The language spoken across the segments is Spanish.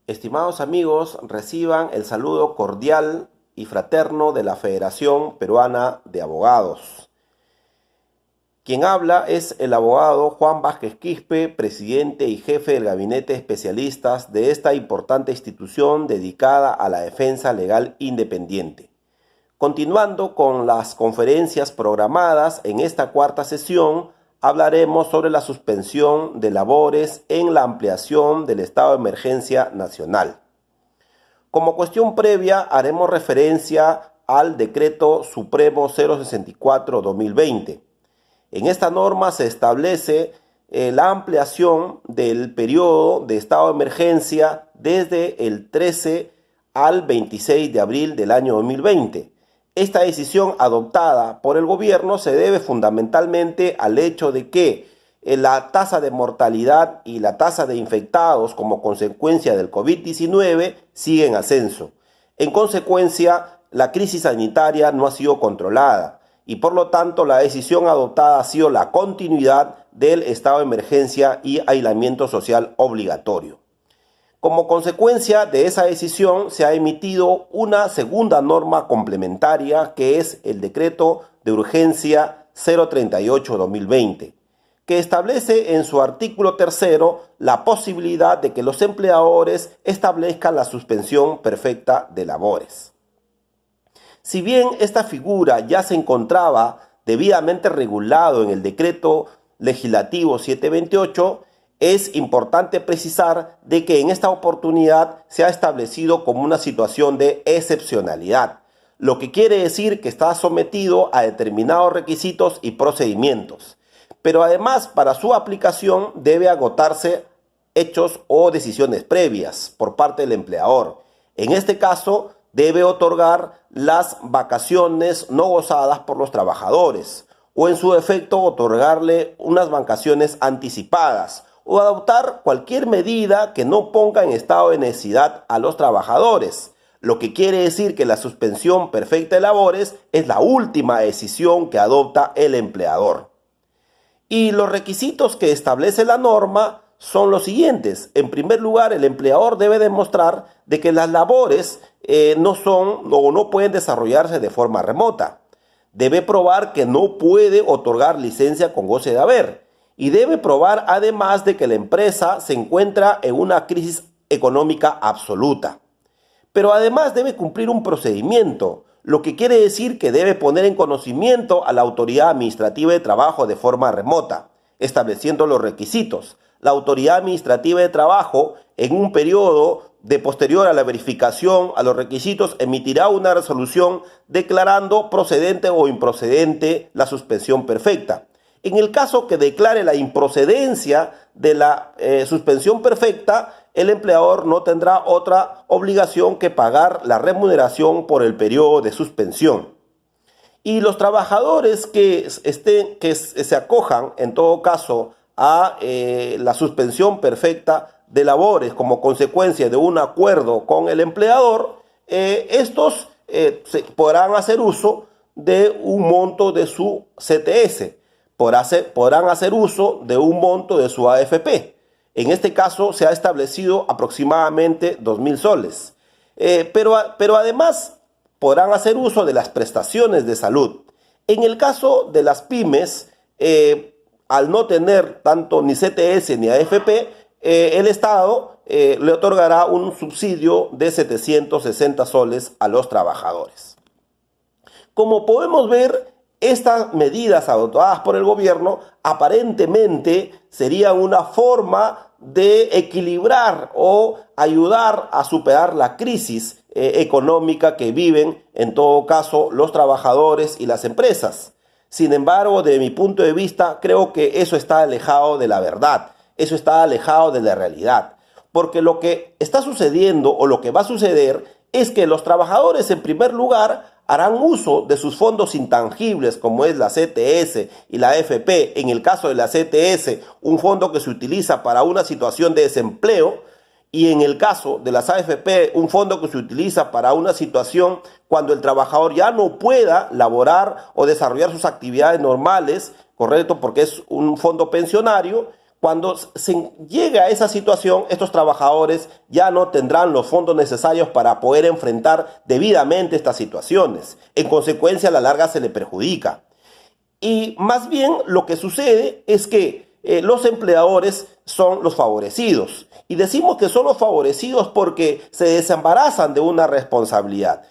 Estimados amigos, reciban el saludo cordial y fraterno de la Federación Peruana de Abogados. Quien habla es el abogado Juan Vázquez Quispe, presidente y jefe del gabinete de especialistas de esta importante institución dedicada a la defensa legal independiente. Continuando con las conferencias programadas en esta cuarta sesión, hablaremos sobre la suspensión de labores en la ampliación del estado de emergencia nacional. Como cuestión previa, haremos referencia al Decreto Supremo 064-2020. En esta norma se establece la ampliación del periodo de estado de emergencia desde el 13 al 26 de abril del año 2020. Esta decisión adoptada por el gobierno se debe fundamentalmente al hecho de que la tasa de mortalidad y la tasa de infectados como consecuencia del COVID-19 sigue en ascenso. En consecuencia, la crisis sanitaria no ha sido controlada y por lo tanto la decisión adoptada ha sido la continuidad del estado de emergencia y aislamiento social obligatorio. Como consecuencia de esa decisión se ha emitido una segunda norma complementaria que es el Decreto de Urgencia 038-2020, que establece en su artículo tercero la posibilidad de que los empleadores establezcan la suspensión perfecta de labores. Si bien esta figura ya se encontraba debidamente regulado en el Decreto Legislativo 728, es importante precisar de que en esta oportunidad se ha establecido como una situación de excepcionalidad, lo que quiere decir que está sometido a determinados requisitos y procedimientos. Pero además, para su aplicación debe agotarse hechos o decisiones previas por parte del empleador. En este caso, debe otorgar las vacaciones no gozadas por los trabajadores o en su defecto otorgarle unas vacaciones anticipadas o adoptar cualquier medida que no ponga en estado de necesidad a los trabajadores, lo que quiere decir que la suspensión perfecta de labores es la última decisión que adopta el empleador. Y los requisitos que establece la norma son los siguientes. En primer lugar, el empleador debe demostrar de que las labores no pueden desarrollarse de forma remota. Debe probar que no puede otorgar licencia con goce de haber. Y debe probar además de que la empresa se encuentra en una crisis económica absoluta. Pero además debe cumplir un procedimiento, lo que quiere decir que debe poner en conocimiento a la autoridad administrativa de trabajo de forma remota, estableciendo los requisitos. La autoridad administrativa de trabajo, en un periodo de posterior a la verificación a los requisitos, emitirá una resolución declarando procedente o improcedente la suspensión perfecta. En el caso que declare la improcedencia de la suspensión perfecta, el empleador no tendrá otra obligación que pagar la remuneración por el periodo de suspensión. Y los trabajadores que se acojan, en todo caso, a la suspensión perfecta de labores como consecuencia de un acuerdo con el empleador, estos podrán hacer uso de un monto de su CTS. Podrán hacer uso de un monto de su AFP. En este caso se ha establecido aproximadamente 2.000 soles. Pero además podrán hacer uso de las prestaciones de salud. En el caso de las pymes, al no tener tanto ni CTS ni AFP, el Estado le otorgará un subsidio de 760 soles a los trabajadores. Como podemos ver, estas medidas adoptadas por el gobierno aparentemente serían una forma de equilibrar o ayudar a superar la crisis económica que viven en todo caso los trabajadores y las empresas. Sin embargo, de mi punto de vista, creo que eso está alejado de la verdad, eso está alejado de la realidad, porque lo que está sucediendo o lo que va a suceder es que los trabajadores en primer lugar harán uso de sus fondos intangibles como es la CTS y la AFP. En el caso de la CTS, un fondo que se utiliza para una situación de desempleo, y en el caso de las AFP, un fondo que se utiliza para una situación cuando el trabajador ya no pueda laborar o desarrollar sus actividades normales, correcto, porque es un fondo pensionario. Cuando se llega a esa situación, estos trabajadores ya no tendrán los fondos necesarios para poder enfrentar debidamente estas situaciones. En consecuencia, a la larga se le perjudica. Y más bien lo que sucede es que los empleadores son los favorecidos. Y decimos que son los favorecidos porque se desembarazan de una responsabilidad.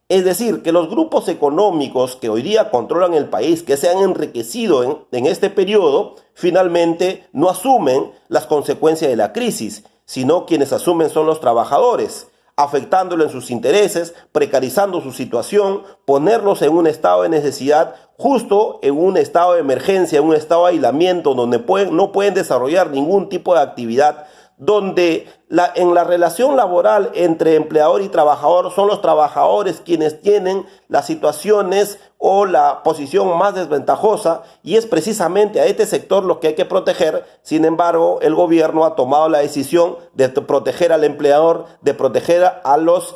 Es decir, que los grupos económicos que hoy día controlan el país, que se han enriquecido en este periodo, finalmente no asumen las consecuencias de la crisis, sino quienes asumen son los trabajadores, afectándolo en sus intereses, precarizando su situación, ponerlos en un estado de necesidad, justo en un estado de emergencia, en un estado de aislamiento, donde no pueden desarrollar ningún tipo de actividad, donde en la relación laboral entre empleador y trabajador son los trabajadores quienes tienen las situaciones o la posición más desventajosa, y es precisamente a este sector lo que hay que proteger. Sin embargo, el gobierno ha tomado la decisión de proteger al empleador, de proteger a los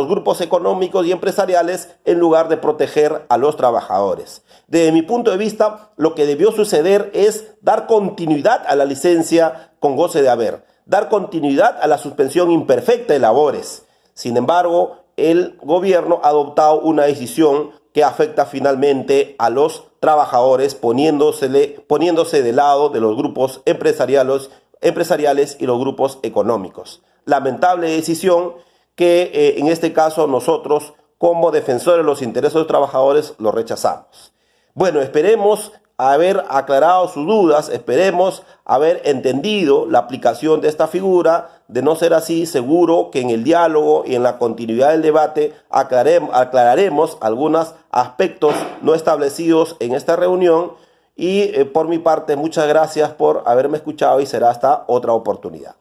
grupos económicos y empresariales en lugar de proteger a los trabajadores. Desde mi punto de vista, lo que debió suceder es dar continuidad a la licencia con goce de haber, dar continuidad a la suspensión imperfecta de labores. Sin embargo, el gobierno ha adoptado una decisión que afecta finalmente a los trabajadores, poniéndose del lado de los grupos empresariales y los grupos económicos. Lamentable decisión que en este caso nosotros, como defensores de los intereses de los trabajadores, lo rechazamos. Bueno, esperemos haber aclarado sus dudas, esperemos haber entendido la aplicación de esta figura. De no ser así, seguro que en el diálogo y en la continuidad del debate aclararemos algunos aspectos no establecidos en esta reunión. Y por mi parte, muchas gracias por haberme escuchado y será hasta otra oportunidad.